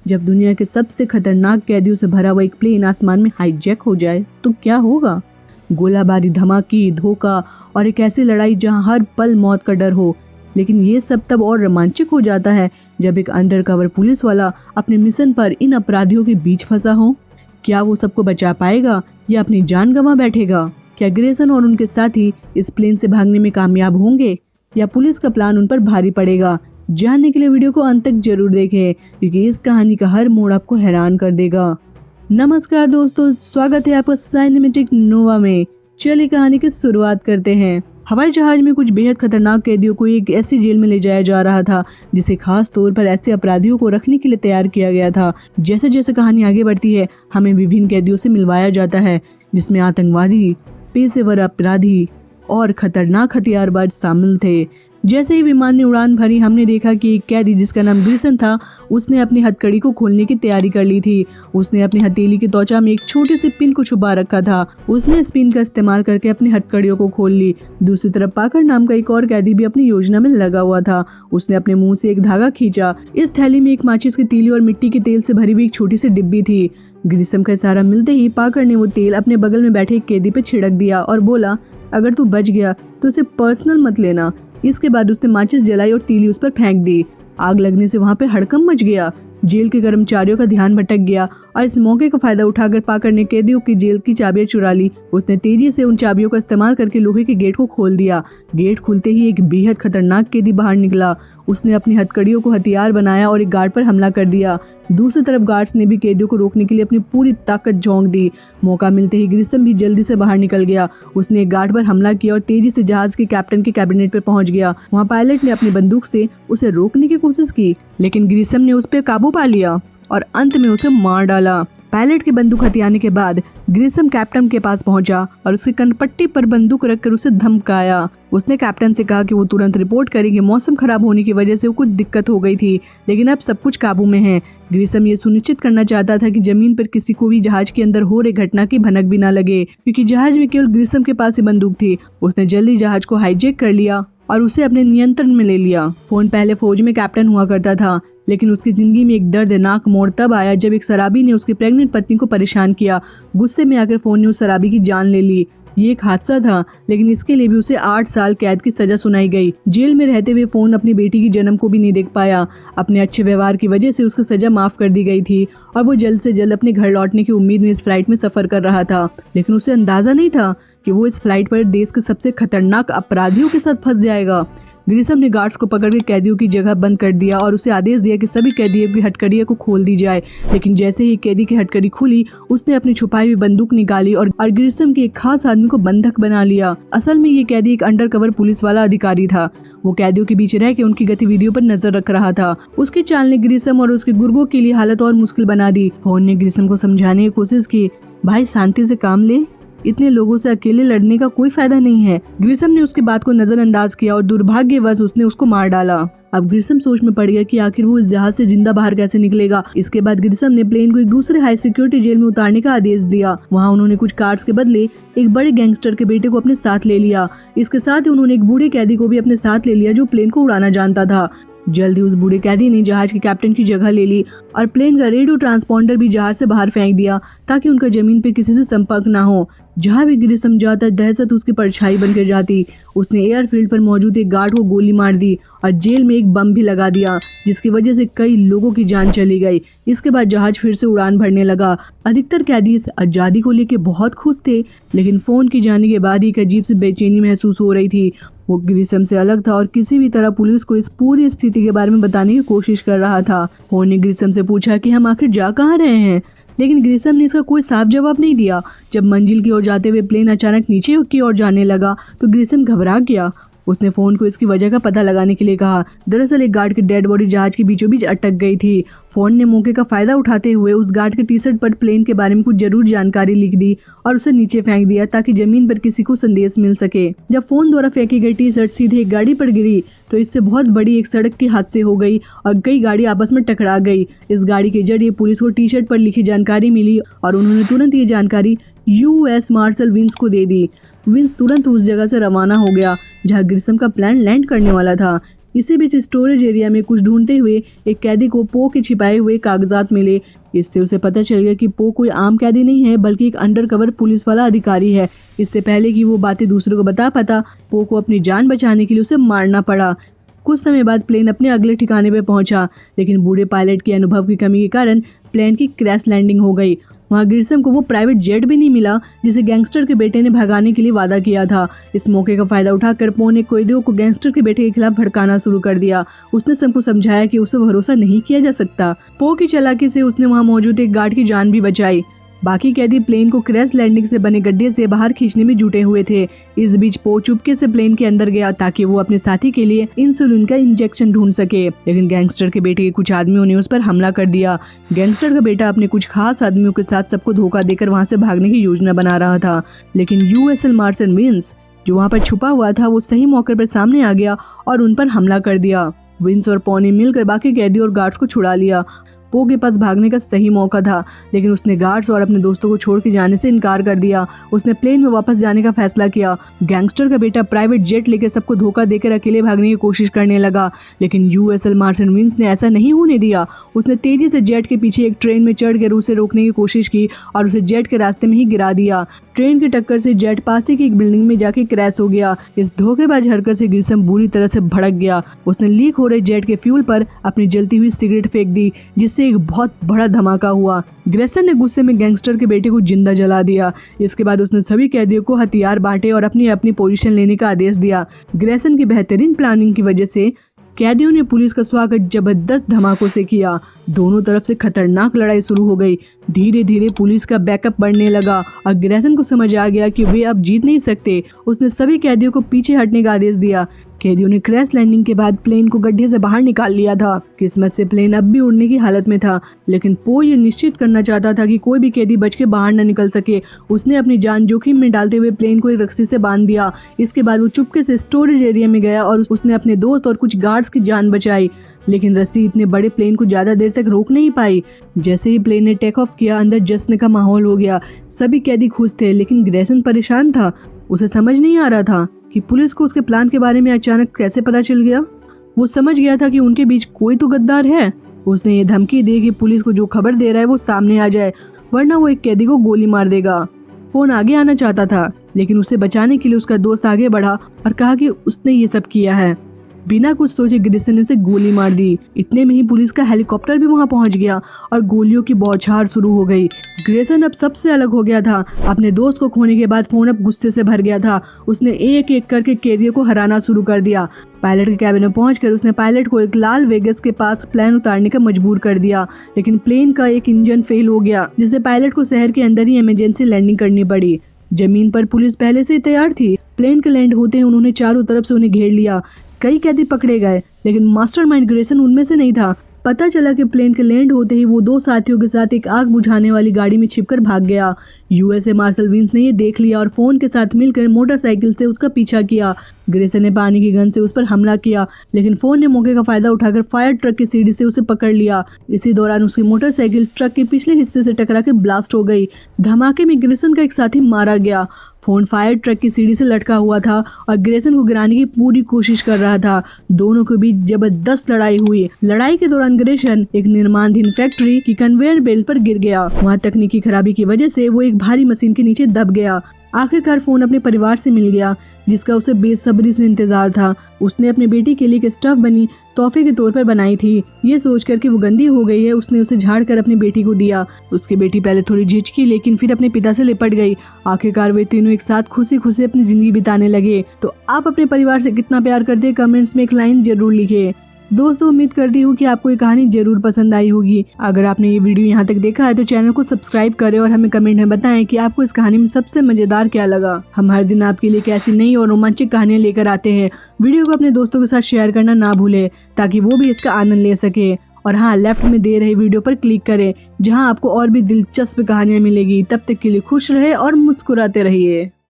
जब दुनिया के सबसे खतरनाक कैदियों से भरा हुआ एक प्लेन आसमान में हाईजैक हो जाए तो क्या होगा। गोलाबारी, धमाके, धोखा और एक ऐसी लड़ाई जहां हर पल मौत का डर हो। लेकिन ये सब तब और रोमांचक हो जाता है जब एक अंडरकवर पुलिस वाला अपने मिशन पर इन अपराधियों के बीच फंसा हो। क्या वो सबको बचा पाएगा या अपनी जान गंवा बैठेगा? क्या ग्रेसन और उनके साथी इस प्लेन से भागने में कामयाब होंगे या पुलिस का प्लान उन पर भारी पड़ेगा? जानने के लिए वीडियो को अंत तक जरूर देखें, क्योंकि इस कहानी का हर मोड़ आपको हैरान कर देगा। नमस्कार दोस्तों, स्वागत है आपका सिनेमैटिक नोवा में। चलिए कहानी की शुरुआत करते हैं। हवाई जहाज में कुछ बेहद खतरनाक कैदियों को एक ऐसी जेल में ले जाया जा रहा था जिसे खास तौर पर ऐसे अपराधियों को रखने के लिए तैयार किया गया था। जैसे जैसे कहानी आगे बढ़ती है, हमें विभिन्न कैदियों से मिलवाया जाता है, जिसमें आतंकवादी, पेशेवर अपराधी और खतरनाक हथियारबाज शामिल थे। जैसे ही विमान ने उड़ान भरी, हमने देखा कि एक कैदी जिसका नाम ग्रिसन था, उसने अपनी हथकड़ी को खोलने की तैयारी कर ली थी। उसने अपनी हथेली की त्वचा में एक छोटे से पिन को छुपा रखा था। उसने इस पिन का इस्तेमाल करके अपनी हथकड़ियों को खोल ली। दूसरी तरफ पाकर नाम का एक और कैदी भी अपनी योजना में लगा हुआ था। उसने अपने मुंह से एक धागा खींचा। इस थैली में एक माचिस की तीली और मिट्टी के तेल से भरी हुई एक छोटी सी डिब्बी थी। ग्रिसम का इशारा मिलते ही पाकर ने वो तेल अपने बगल में बैठे एक कैदी पे छिड़क दिया और बोला, अगर तू बच गया तो उसे पर्सनल मत लेना। इसके बाद उसने माचिस जलाई और तीली उस पर फेंक दी। आग लगने से वहां पे हड़कंप मच गया। जेल के कर्मचारियों का ध्यान भटक गया और इस मौके का फायदा उठाकर पाकर ने कैदियों की जेल की चाबियां चुरा ली। उसने तेजी से उन चाबियों का इस्तेमाल करके लोहे के गेट को खोल दिया। गेट खुलते ही एक बेहद खतरनाक कैदी बाहर निकला। उसने अपनी हथकड़ियों को हथियार बनाया और एक गार्ड पर हमला कर दिया। दूसरी तरफ गार्ड्स ने भी कैदियों को रोकने के लिए अपनी पूरी ताकत झोंक दी। मौका मिलते ही ग्रिसम भी जल्दी से बाहर निकल गया। उसने एक गार्ड पर हमला किया और तेजी से जहाज के कैप्टन के कैबिनेट पर पहुंच गया। वहां पायलट ने अपनी बंदूक से उसे रोकने की कोशिश की, लेकिन ग्रिसम ने उस पर काबू पा लिया और अंत में उसे मार डाला। पायलट की बंदूक हथियाने के बाद ग्रिसम कैप्टन के पास पहुंचा और उसकी कनपट्टी पर बंदूक रखकर उसे धमकाया। उसने कैप्टन से कहा कि वो तुरंत रिपोर्ट करेंगे। मौसम खराब होने की वजह से वो कुछ दिक्कत हो गई थी, लेकिन अब सब कुछ काबू में है। ग्रिसम ये सुनिश्चित करना चाहता था कि जमीन पर किसी को भी जहाज के अंदर हो रही घटना की भनक भी ना लगे, क्योंकि जहाज में केवल ग्रिसम के पास ही बंदूक थी। उसने जल्दी जहाज को हाईजैक कर लिया और उसे अपने नियंत्रण में ले लिया। फोन पहले फौज में कैप्टन हुआ करता था, लेकिन उसकी जिंदगी में एक दर्दनाक मोड़ तब आया जब एक शराबी ने उसकी प्रेग्नेंट पत्नी को परेशान किया। गुस्से में आकर फोन ने उस शराबी की जान ले ली। ये एक हादसा था, लेकिन इसके लिए भी उसे 8 साल कैद की सजा सुनाई गई। जेल में रहते हुए फोन अपनी बेटी की जन्म को भी नहीं देख पाया। अपने अच्छे व्यवहार की वजह से उसकी सजा माफ कर दी गई थी और वो जल्द से जल्द अपने घर लौटने की उम्मीद में इस फ्लाइट में सफर कर रहा था। लेकिन उसे अंदाजा नहीं था कि वो इस फ्लाइट पर देश के सबसे खतरनाक अपराधियों के साथ फंस जाएगा। ग्रिसम ने गार्ड्स को पकड़ के कैदियों की जगह बंद कर दिया और उसे आदेश दिया कि सभी कैदियों की हथकड़ियों को खोल दी जाए। लेकिन जैसे ही कैदी की हथकड़ी खुली, उसने अपनी छुपाई हुई बंदूक निकाली और ग्रिसम के एक खास आदमी को बंधक बना लिया। असल में ये कैदी एक अंडरकवर पुलिस वाला अधिकारी था। वो कैदियों के बीच रह के उनकी गतिविधियों पर नजर रख रहा था। उसकी चाल ने ग्रिसम और उसके गुर्गों के लिए हालत और मुश्किल बना दी। फोन ने ग्रिसम को समझाने की कोशिश की, भाई शांति से काम ले, इतने लोगों से अकेले लड़ने का कोई फायदा नहीं है। ग्रिसम ने उसकी बात को नजरअंदाज किया और दुर्भाग्यवश उसने उसको मार डाला। अब ग्रिसम सोच में पड़ गया कि आखिर वो इस जहाज से जिंदा बाहर कैसे निकलेगा। इसके बाद ग्रिसम ने प्लेन को एक दूसरे हाई सिक्योरिटी जेल में उतारने का आदेश दिया। वहाँ उन्होंने कुछ कार्ड्स के बदले एक बड़े गैंगस्टर के बेटे को अपने साथ ले लिया। इसके साथ ही उन्होंने एक बूढ़े कैदी को भी अपने साथ ले लिया जो प्लेन को उड़ाना जानता था। जल्दी उस बूढ़े कैदी ने जहाज के कैप्टन की जगह ले ली और प्लेन का रेडियो ट्रांसपॉन्डर भी जहाज से बाहर फेंक दिया ताकि उनका जमीन पर किसी से संपर्क ना हो। जहाँ भी ग्रिसम जाता, दहशत उसकी परछाई बनकर जाती। उसने एयरफील्ड पर मौजूद एक गार्ड को गोली मार दी और जेल में एक बम भी लगा दिया, जिसकी वजह से कई लोगों की जान चली गई। इसके बाद जहाज फिर से उड़ान भरने लगा। अधिकतर कैदी इस आज़ादी को लेकर बहुत खुश थे, लेकिन फोन की जाने के बाद एक अजीब सी बेचैनी महसूस हो रही थी। वो ग्रिसम से अलग था और किसी भी तरह पुलिस को इस पूरी स्थिति के बारे में बताने की कोशिश कर रहा था। फोन ने ग्रिसम से पूछा कि हम आखिर जा कहाँ रहे हैं, लेकिन ग्रिसम ने इसका कोई साफ जवाब नहीं दिया। जब मंजिल की ओर जाते हुए प्लेन अचानक नीचे की ओर जाने लगा तो ग्रिसम घबरा गया। उसने फोन को इसकी वजह का पता लगाने के लिए कहा। दरअसल एक गार्ड की डेड बॉडी जहाज के बीचों बीच अटक गई थी। फोन ने मौके का फायदा उठाते हुए उस गार्ड के टी शर्ट पर प्लेन के बारे में कुछ जरूर जानकारी लिख दी और उसे नीचे फेंक दिया ताकि जमीन पर किसी को संदेश मिल सके। जब फोन द्वारा फेंकी गई टी शर्ट सीधे एक गाड़ी पर गिरी तो इससे बहुत बड़ी एक सड़क की हादसे हो गई और कई गाड़ी आपस में टकरा गई। इस गाड़ी के जरिए पुलिस को टी शर्ट पर लिखी जानकारी मिली और उन्होंने तुरंत ये जानकारी यूएस मार्शल विंस को दे दी। विंस तुरंत उस जगह से रवाना हो गया जहां ग्रिसम का प्लान लैंड करने वाला था। इसी बीच स्टोरेज एरिया में कुछ ढूंढते हुए एक कैदी को पो के छिपाए हुए कागजात मिले। इससे उसे पता चल गया कि पो कोई आम कैदी नहीं है बल्कि एक अंडरकवर पुलिस वाला अधिकारी है। इससे पहले कि वो बातें दूसरों को बता पाता, पो को अपनी जान बचाने के लिए उसे मारना पड़ा। कुछ समय बाद प्लेन अपने अगले ठिकाने पे पहुंचा, लेकिन बूढ़े पायलट के अनुभव की कमी के कारण प्लेन की क्रैश लैंडिंग हो गई। वहाँ ग्रिसम को वो प्राइवेट जेट भी नहीं मिला जिसे गैंगस्टर के बेटे ने भगाने के लिए वादा किया था। इस मौके का फायदा उठाकर पो ने कैदियों को गैंगस्टर के बेटे के खिलाफ भड़काना शुरू कर दिया। उसने सबको समझाया कि उसे भरोसा नहीं किया जा सकता। पो की चालाकी से उसने वहाँ मौजूद एक गार्ड की जान भी बचाई। बाकी कैदी प्लेन को क्रैश लैंडिंग से बने गड्ढे से बाहर खींचने में जुटे हुए थे। इस बीच पो चुपके से प्लेन के अंदर गया ताकि वो अपने साथी के लिए इंसुलिन का इंजेक्शन ढूंढ सके, लेकिन गैंगस्टर के बेटे के कुछ आदमियों ने उस पर हमला कर दिया। गैंगस्टर का बेटा अपने कुछ खास आदमियों के साथ सबको धोखा देकर वहाँ से भागने की योजना बना रहा था, लेकिन यूएसएल मार्सन विंस जो वहाँ पर छुपा हुआ था वो सही मौके पर सामने आ गया और उन पर हमला कर दिया। विंस और पो ने मिलकर बाकी कैदी और गार्ड्स को छुड़ा लिया। पो के पास भागने का सही मौका था, लेकिन उसने गार्ड्स और अपने दोस्तों को छोड़ के जाने से इनकार कर दिया। उसने प्लेन में वापस जाने का फैसला किया। गैंगस्टर का बेटा प्राइवेट जेट लेकर सबको धोखा देकर अकेले भागने की कोशिश करने लगा, लेकिन यूएसएल मार्सन विंस ने ऐसा नहीं होने दिया। उसने तेजी से जेट के पीछे एक ट्रेन में चढ़कर उसे रोकने की कोशिश की और उसे जेट के रास्ते में ही गिरा दिया। ट्रेन की टक्कर से जेट पास ही की एक बिल्डिंग में जाके क्रैश हो गया। इस धोखेबाज हरकत से ग्रिसम बुरी तरह से भड़क गया। उसने लीक हो रहे जेट के फ्यूल पर अपनी जलती हुई सिगरेट फेंक दी, जिससे एक बहुत बड़ा धमाका हुआ। ग्रेसन ने गुस्से में गैंगस्टर के बेटे को जिंदा जला दिया। इसके बाद उसने सभी कैदियों को हथियार बांटे और अपनी अपनी पोजीशन लेने का आदेश दिया। ग्रेसन की बेहतरीन प्लानिंग की वजह से कैदियों ने पुलिस का स्वागत जबरदस्त धमाकों से किया। दोनों तरफ से खतरनाक लड़ाई शुरू हो गई। धीरे धीरे पुलिस का बैकअप बढ़ने लगा और ग्रेसन को समझ आ गया कि वे अब जीत नहीं सकते। उसने सभी कैदियों को पीछे हटने का आदेश दिया। कैदियों ने क्रैश लैंडिंग के बाद प्लेन को गड्ढे से बाहर निकाल लिया था। किस्मत से प्लेन अब भी उड़ने की हालत में था, लेकिन पो ये निश्चित करना चाहता था कि कोई भी कैदी बच के बाहर न निकल सके। उसने अपनी जान जोखिम में डालते हुए प्लेन को एक रस्सी से बांध दिया। इसके बाद वो चुपके से स्टोरेज एरिया में गया और उसने अपने दोस्त और कुछ गार्ड्स की जान बचाई, लेकिन रस्सी इतने बड़े प्लेन को ज्यादा देर तक रोक नहीं पाई। जैसे ही प्लेन ने टेक ऑफ किया, अंदर जश्न का माहौल हो गया। सभी कैदी खुश थे, लेकिन ग्रेसन परेशान था। उसे समझ नहीं आ रहा था कि पुलिस को उसके प्लान के बारे में अचानक कैसे पता चल गया। वो समझ गया था कि उनके बीच कोई तो गद्दार है। उसने ये धमकी दी कि पुलिस को जो खबर दे रहा है वो सामने आ जाए, वरना वो एक कैदी को गोली मार देगा। फोन आगे आना चाहता था, लेकिन उसे बचाने के लिए उसका दोस्त आगे बढ़ा और कहा कि उसने ये सब किया है। बिना कुछ सोचे ग्रिसन ने उसे गोली मार दी। इतने में ही पुलिस का हेलीकॉप्टर भी वहां पहुंच गया और गोलियों की बौछार शुरू हो गई। ग्रिसन अब सबसे अलग हो गया था। अपने दोस्त को खोने के बाद फोन अब गुस्से से भर गया था। उसने एक एक करके कैदियों को हराना शुरू कर दिया। पायलट के कैबिन में पहुंचकर उसने पायलट को एक लाल वेगस के पास प्लेन उतारने का मजबूर कर दिया, लेकिन प्लेन का एक इंजन फेल हो गया, जिससे पायलट को शहर के अंदर ही इमरजेंसी लैंडिंग करनी पड़ी। जमीन पर पुलिस पहले से ही तैयार थी। प्लेन के लैंड होते ही उन्होंने चारों तरफ से उन्हें घेर लिया। कई कैदी पकड़े गए, लेकिन मास्टरमाइंड ग्रेसन उनमें से नहीं था। पता चला कि प्लेन के लैंड होते ही वो दो साथियों के साथ एक आग बुझाने वाली गाड़ी में छिपकर भाग गया। यूएसए मार्शल विंस ने ये देख लिया और फोन के साथ मिलकर मोटरसाइकिल से उसका पीछा किया। ग्रेसन ने पानी की गन से उस पर हमला किया, लेकिन फोन ने मौके का फायदा उठाकर फायर ट्रक की सीढ़ी से उसे पकड़ लिया। इसी दौरान उसकी मोटरसाइकिल ट्रक के पिछले हिस्से से टकरा के ब्लास्ट हो गई। धमाके में ग्रेसन का एक साथी मारा गया। फोन फायर ट्रक की सीढ़ी से लटका हुआ था और ग्रेसन को गिराने की पूरी कोशिश कर रहा था। दोनों के बीच जबरदस्त लड़ाई हुई। लड़ाई के दौरान ग्रेसन एक निर्माणाधीन फैक्ट्री की कन्वेयर बेल्ट पर गिर गया। वहाँ तकनीकी खराबी की वजह से वो एक भारी मशीन के नीचे दब गया। आखिरकार फोन अपने परिवार से मिल गया, जिसका उसे बेसब्री से इंतजार था। उसने अपनी बेटी के लिए एक स्टफ बनी तोहफे के तौर पर बनाई थी। ये सोचकर कि वो गंदी हो गई है, उसने उसे झाड़कर अपनी बेटी को दिया। उसकी बेटी पहले थोड़ी झिझकी, लेकिन फिर अपने पिता से लिपट गई। आखिरकार वे तीनों एक साथ खुशी खुशी अपनी जिंदगी बिताने लगे। तो आप अपने परिवार से कितना प्यार करते हैं, कमेंट्स में एक लाइन जरूर लिखिए। दोस्तों, उम्मीद करती हूँ कि आपको ये कहानी जरूर पसंद आई होगी। अगर आपने ये वीडियो यहाँ तक देखा है तो चैनल को सब्सक्राइब करें और हमें कमेंट में बताएं कि आपको इस कहानी में सबसे मजेदार क्या लगा। हम हर दिन आपके लिए कैसी नई और रोमांचक कहानियाँ लेकर आते हैं। वीडियो को अपने दोस्तों के साथ शेयर करना ना भूलें, ताकि वो भी इसका आनंद ले सके। और हाँ, लेफ्ट में दे रहे वीडियो पर क्लिक करें, जहाँ आपको और भी दिलचस्प कहानियाँ मिलेगी। तब तक के लिए खुश रहे और मुस्कुराते रहिए।